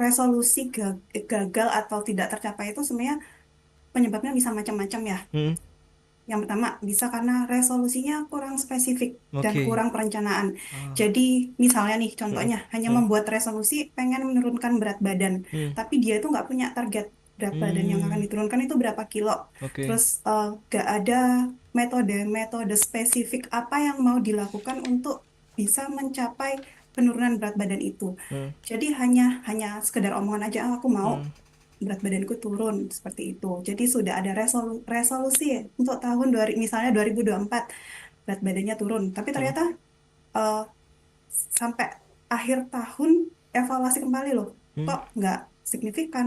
resolusi gagal atau tidak tercapai itu sebenarnya penyebabnya bisa macam-macam ya. Hmm, Yang pertama, bisa karena resolusinya kurang spesifik dan oke. kurang perencanaan. Ah, Jadi, misalnya nih, hmm, contohnya, hanya hmm, membuat resolusi pengen menurunkan berat badan, hmm, tapi dia itu nggak punya target berat badan yang akan hmm, diturunkan itu berapa kilo. oke. Terus, nggak ada metode spesifik apa yang mau dilakukan untuk bisa mencapai penurunan berat badan itu. Hmm, Jadi, hanya hanya sekedar omongan aja, "Ah, aku mau hmm, berat badanku turun seperti itu." Jadi sudah ada resolusi ya, untuk tahun misalnya 2024 berat badannya turun, tapi hmm. ternyata eh, sampai akhir tahun evaluasi kembali loh, Hmm. kok nggak signifikan.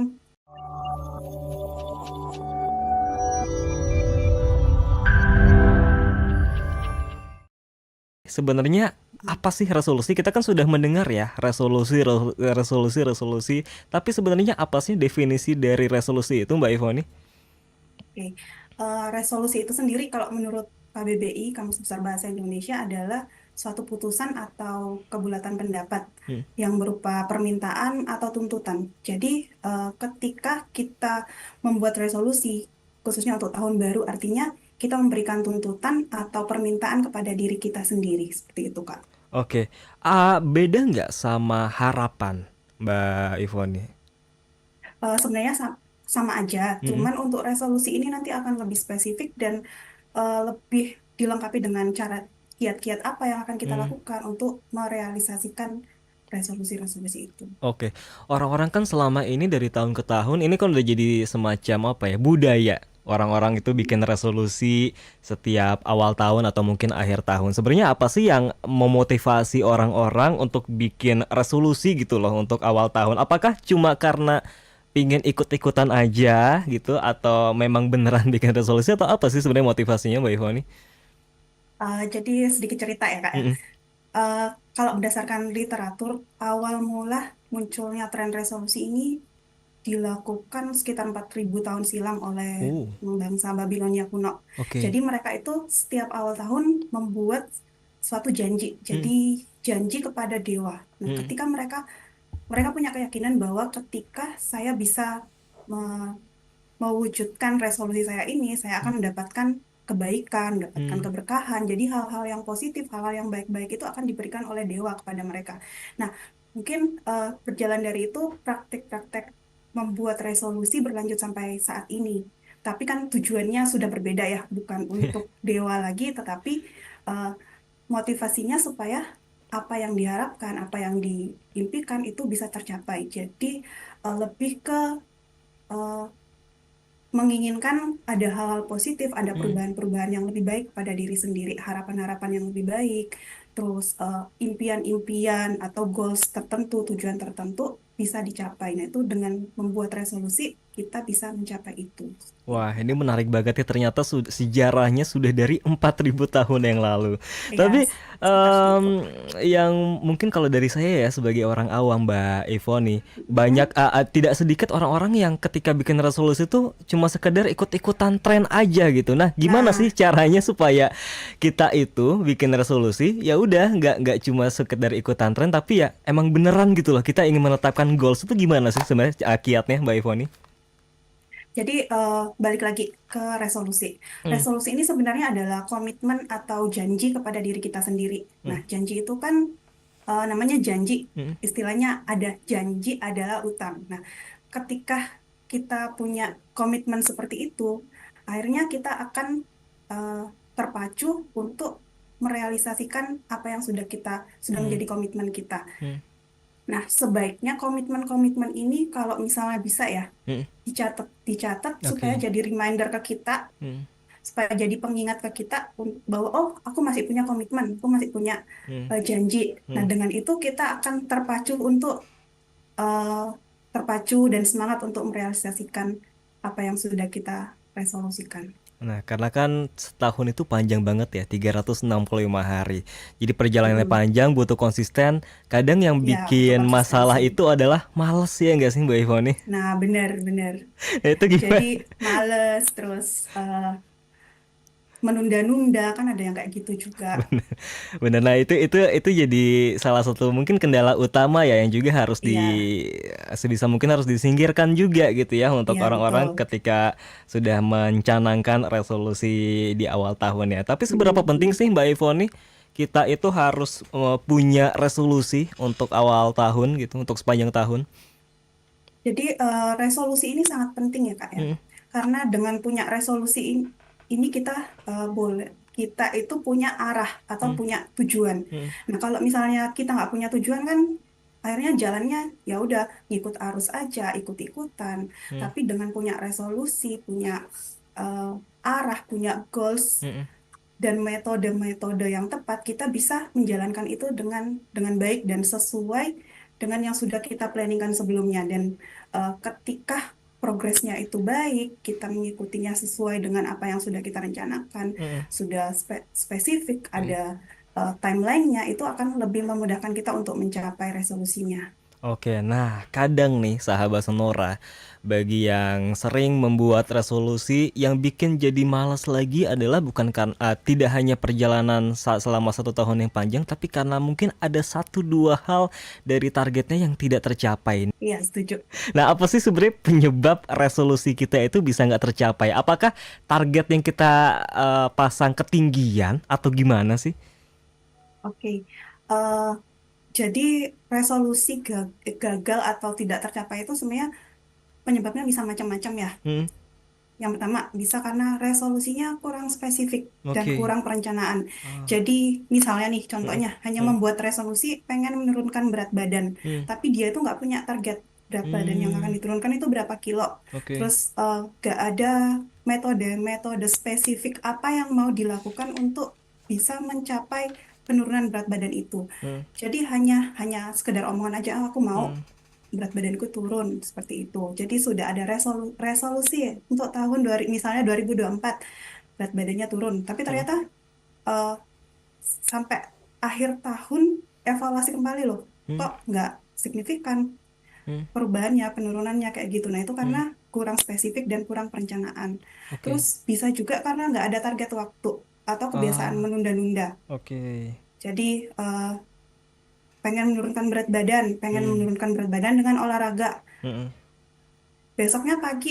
Sebenarnya apa sih resolusi? Kita kan sudah mendengar ya resolusi. Tapi sebenarnya apa sih definisi dari resolusi itu, Mbak Ivoni? Oke. Resolusi itu sendiri kalau menurut KBBI, Kamus Besar Bahasa Indonesia, adalah suatu putusan atau kebulatan pendapat Hmm. yang berupa permintaan atau tuntutan. Jadi, ketika kita membuat resolusi, khususnya untuk tahun baru, artinya kita memberikan tuntutan atau permintaan kepada diri kita sendiri. Seperti itu, Kak. Oke. Beda nggak sama harapan, Mbak Ivoni? Sebenarnya sama aja, Mm-mm. cuman untuk resolusi ini nanti akan lebih spesifik dan lebih dilengkapi dengan cara kiat-kiat apa yang akan kita Hmm. lakukan untuk merealisasikan resolusi-resolusi itu. Oke, orang-orang kan selama ini dari tahun ke tahun ini kan udah jadi semacam apa ya, budaya. Orang-orang itu bikin resolusi setiap awal tahun atau mungkin akhir tahun. Sebenarnya apa sih yang memotivasi orang-orang untuk bikin resolusi gitu loh untuk awal tahun? Apakah cuma karena pingin ikut-ikutan aja gitu atau memang beneran bikin resolusi atau apa sih sebenarnya motivasinya, Mbak Ivani? Jadi sedikit cerita ya, Kak ya. Mm-mm. Eh, Kalau berdasarkan literatur, awal mula munculnya tren resolusi ini dilakukan sekitar 4.000 tahun silam oleh Oh, bangsa Babilonia kuno. oke. Jadi mereka itu setiap awal tahun membuat suatu janji. Jadi Mm, janji kepada dewa. Nah, mm, ketika mereka mereka punya keyakinan bahwa ketika saya bisa me- mewujudkan resolusi saya ini, saya akan mendapatkan kebaikan, mendapatkan mm, keberkahan. Jadi hal-hal yang positif, hal-hal yang baik-baik itu akan diberikan oleh dewa kepada mereka. Nah, mungkin berjalan dari itu praktik-praktek membuat resolusi berlanjut sampai saat ini. Tapi kan tujuannya sudah berbeda ya, bukan untuk dewa lagi, tetapi eh, motivasinya supaya apa yang diharapkan, apa yang diimpikan itu bisa tercapai. Jadi lebih ke eh, menginginkan ada hal-hal positif, ada mm. perubahan-perubahan yang lebih baik pada diri sendiri, harapan-harapan yang lebih baik, terus impian-impian atau goals tertentu, tujuan tertentu bisa dicapai. Nah, itu dengan membuat resolusi, kita bisa mencapai itu. Wah, Itu, ini Kak. menarik banget ya. Ternyata sejarahnya sudah dari 4.000 tahun yang lalu. Ya, Tapi sekitar em, situ. yang mungkin kalau dari saya ya sebagai orang awam, Mbak Evo nih, banyak Mhm. tidak sedikit orang-orang yang ketika bikin resolusi itu cuma sekedar ikut-ikutan tren aja gitu. Nah, gimana sih Nah, caranya supaya kita itu bikin resolusi ya udah nggak cuma sekedar ikutan tren tapi ya emang beneran gitu loh. Kita ingin menetapkan goals itu gimana sih sebenarnya kiatnya, Mbak Evo nih? jadi balik lagi ke resolusi. Hmm, Resolusi ini sebenarnya adalah komitmen atau janji kepada diri kita sendiri. hmm, Nah, janji itu kan namanya janji. hmm, Istilahnya ada janji adalah utang. Nah, ketika kita punya komitmen seperti itu, akhirnya kita akan eh, terpacu untuk merealisasikan apa yang sudah hmm, menjadi komitmen kita. hmm, Nah, sebaiknya komitmen-komitmen ini kalau misalnya bisa ya hmm. dicatat supaya Oke. jadi reminder ke kita, Hmm, supaya jadi pengingat ke kita bahwa oh, aku masih punya komitmen, aku masih punya hmm, janji. Nah, hmm. dengan itu kita akan eh, terpacu dan semangat untuk merealisasikan apa yang sudah kita resolusikan. Nah, karena kan setahun itu panjang banget ya, 365 hari. Jadi perjalanannya Mm-mm. panjang, butuh konsisten. Kadang yang Ya, butuh bikin konsistensi. masalah itu adalah males ya nggak sih Mbak Ivoni? Nah, benar-benar. Itu Jadi gimana? males terus menunda-nunda, kan ada yang kayak gitu juga. Benar. Nah, itu jadi salah satu mungkin kendala utama ya yang juga harus Iya, sebisa mungkin harus disingkirkan juga gitu ya untuk iya orang-orang betul. ketika sudah mencanangkan resolusi di awal tahun ya. Tapi seberapa penting Mm-mm. sih Mbak Ivoni kita itu harus punya resolusi untuk awal tahun gitu, untuk sepanjang tahun? Jadi resolusi ini sangat penting ya Kak ya. Mm, Karena dengan punya resolusi ini kita boleh kita itu punya arah atau mm, punya tujuan. mm, Nah kalau misalnya kita nggak punya tujuan kan akhirnya jalannya ya udah ngikut arus aja, ikut-ikutan. mm, Tapi dengan punya resolusi, punya eh, arah, punya goals mm, dan metode-metode yang tepat, kita bisa menjalankan itu dengan baik dan sesuai dengan yang sudah kita planningkan sebelumnya. Dan ketika progresnya itu baik, kita mengikutinya sesuai dengan apa yang sudah kita rencanakan, mm, sudah spesifik, mm. ada timelinenya, itu akan lebih memudahkan kita untuk mencapai resolusinya. Oke, nah kadang nih sahabat Sonora, bagi yang sering membuat resolusi yang bikin jadi malas lagi adalah bukan karena tidak hanya perjalanan selama 1 tahun yang panjang, tapi karena mungkin ada satu dua hal dari targetnya yang tidak tercapai. Iya, setuju. Nah, apa sih sebenarnya penyebab resolusi kita itu bisa nggak tercapai? Apakah target yang kita pasang ketinggian atau gimana sih? Oke. Eh, jadi resolusi gagal atau tidak tercapai itu sebenarnya penyebabnya bisa macam-macam ya. Hmm, Yang pertama, bisa karena resolusinya kurang spesifik dan oke. kurang perencanaan. Ah, Jadi, misalnya nih, hmm, contohnya, hanya hmm, membuat resolusi pengen menurunkan berat badan, hmm, tapi dia itu nggak punya target berat badan yang akan hmm, diturunkan itu berapa kilo. oke. Terus, nggak ada metode spesifik apa yang mau dilakukan untuk bisa mencapai penurunan berat badan itu. Hmm, Jadi, hanya hanya sekedar omongan aja, "Ah, aku mau hmm, berat badanku turun seperti itu." Jadi sudah ada resolusi ya, untuk tahun misalnya 2024 berat badannya turun, tapi hmm, ternyata eh, sampai akhir tahun evaluasi kembali loh, hmm, kok nggak signifikan hmm, perubahannya, penurunannya kayak gitu. Nah itu karena hmm. kurang spesifik dan kurang perencanaan. Oke. Terus bisa juga karena nggak ada target waktu atau kebiasaan Ah, menunda-nunda. oke. Jadi pengen menurunkan berat badan, pengen Hmm, menurunkan berat badan dengan olahraga. hmm, Besoknya pagi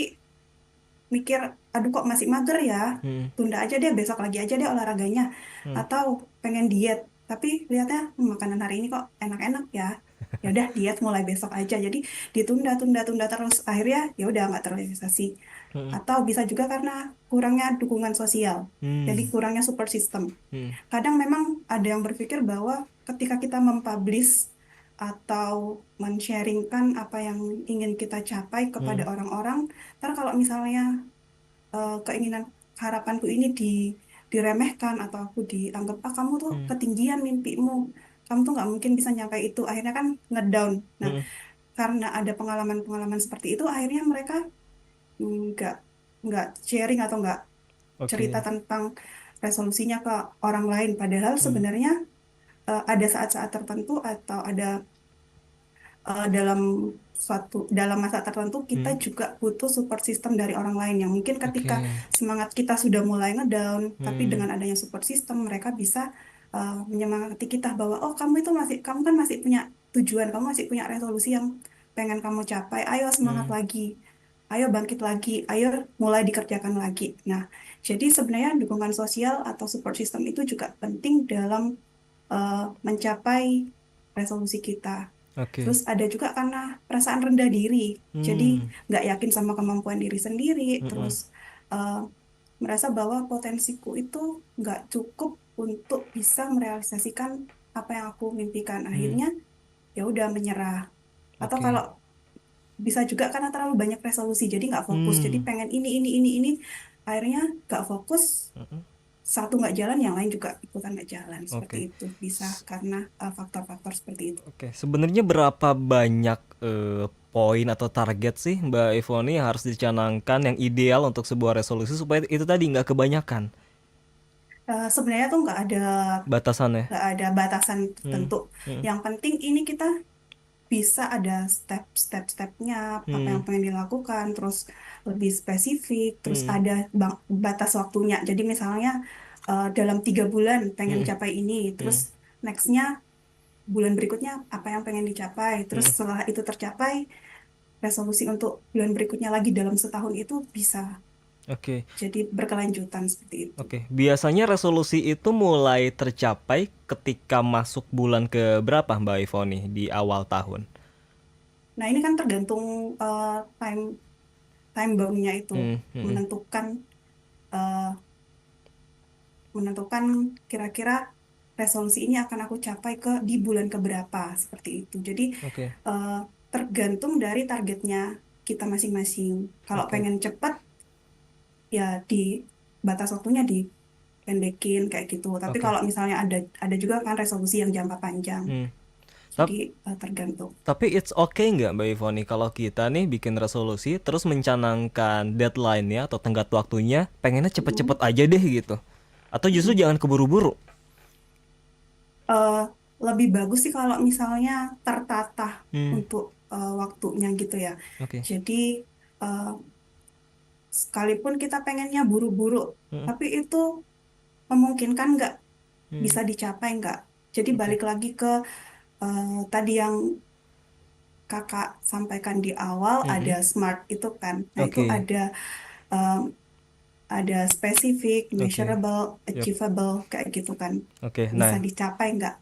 mikir, aduh kok masih mager ya, hmm, tunda aja deh, besok lagi aja deh olahraganya. hmm, Atau pengen diet, tapi lihatnya makanan hari ini kok enak-enak ya, ya udah diet mulai besok aja. Jadi ditunda, tunda, tunda terus, akhirnya ya udah nggak terrealisasi. hmm, Atau bisa juga karena kurangnya dukungan sosial, jadi hmm, kurangnya support system. hmm, Kadang memang ada yang berpikir bahwa ketika kita mempublish atau men-sharingkan apa yang ingin kita capai kepada hmm, orang-orang, ntar kalau misalnya keinginan harapanku ini diremehkan atau aku dianggap, ah kamu tuh hmm, ketinggian mimpimu, kamu tuh nggak mungkin bisa nyampe itu, akhirnya kan ngedown. Nah, hmm. karena ada pengalaman-pengalaman seperti itu, akhirnya mereka nggak nggak sharing atau nggak cerita Oke. tentang resolusinya ke orang lain, padahal Hmm, sebenarnya ada saat-saat tertentu atau ada dalam masa tertentu kita hmm, juga butuh support system dari orang lain yang mungkin ketika oke. semangat kita sudah mulai ngedown, tapi Hmm, dengan adanya support system mereka bisa menyemangati kita bahwa oh kamu kan masih punya tujuan, kamu masih punya resolusi yang pengen kamu capai, ayo semangat hmm, lagi, ayo bangkit lagi, ayo mulai dikerjakan lagi. Nah, jadi sebenarnya dukungan sosial atau support system itu juga penting dalam mencapai resolusi kita. oke. Terus ada juga karena perasaan rendah diri, jadi Hmm, nggak yakin sama kemampuan diri sendiri, hmm, terus eh, merasa bahwa potensiku itu nggak cukup untuk bisa merealisasikan apa yang aku mimpikan. hmm, Akhirnya ya udah menyerah. Atau oke. kalau bisa juga karena terlalu banyak resolusi, jadi nggak fokus. Jadi Hmm, pengen ini, akhirnya nggak fokus. hmm, Satu nggak jalan, yang lain juga ikutan nggak jalan. Seperti oke. itu bisa karena faktor-faktor seperti itu. Oke, sebenarnya berapa banyak poin atau target sih Mbak Ivoni yang harus dicanangkan yang ideal untuk sebuah resolusi supaya itu tadi nggak kebanyakan Sebenarnya tuh batasannya? nggak ada batasan Hmm, tertentu. hmm, Yang penting ini kita bisa ada step-stepnya apa Hmm, yang pengen dilakukan, terus lebih spesifik, terus hmm, ada batas waktunya. Jadi misalnya dalam 3 bulan pengen hmm, capai ini, terus hmm, nextnya bulan berikutnya apa yang pengen dicapai, terus hmm. setelah itu tercapai resolusi untuk bulan berikutnya lagi dalam setahun itu bisa Oke, jadi berkelanjutan seperti itu. oke. Biasanya resolusi itu mulai tercapai ketika masuk bulan ke berapa Mbak Ivoni di awal tahun? Nah ini kan tergantung eh, time time bound-nya itu Hmm, hmm, menentukan eh, menentukan kira-kira resolusi ini akan aku capai di bulan keberapa seperti itu. Jadi oke, eh, tergantung dari targetnya kita masing-masing. Kalau oke, pengen cepat ya di batas waktunya dipendekin kayak gitu. Tapi oke. kalau misalnya ada juga kan resolusi yang jangka panjang. Hmm. Jadi Tap- tergantung. Tapi it's okay nggak Mbak Ivoni kalau kita nih bikin resolusi terus mencanangkan deadline-nya atau tenggat waktunya pengennya cepet-cepet Mm, aja deh gitu. Atau justru mm. jangan keburu-buru. Eh, Lebih bagus sih kalau misalnya tertata Hmm, untuk waktunya gitu ya. oke. Jadi eh, sekalipun kita pengennya buru-buru, Hmm, tapi itu memungkinkan nggak hmm, bisa dicapai nggak? Jadi oke. balik lagi ke tadi yang kakak sampaikan di awal ada Hmm, SMART itu kan. Nah itu oke. um, ada spesifik, Oke. measurable, Yap. achievable kayak gitu kan. Oke. Bisa Nah, dicapai nggak?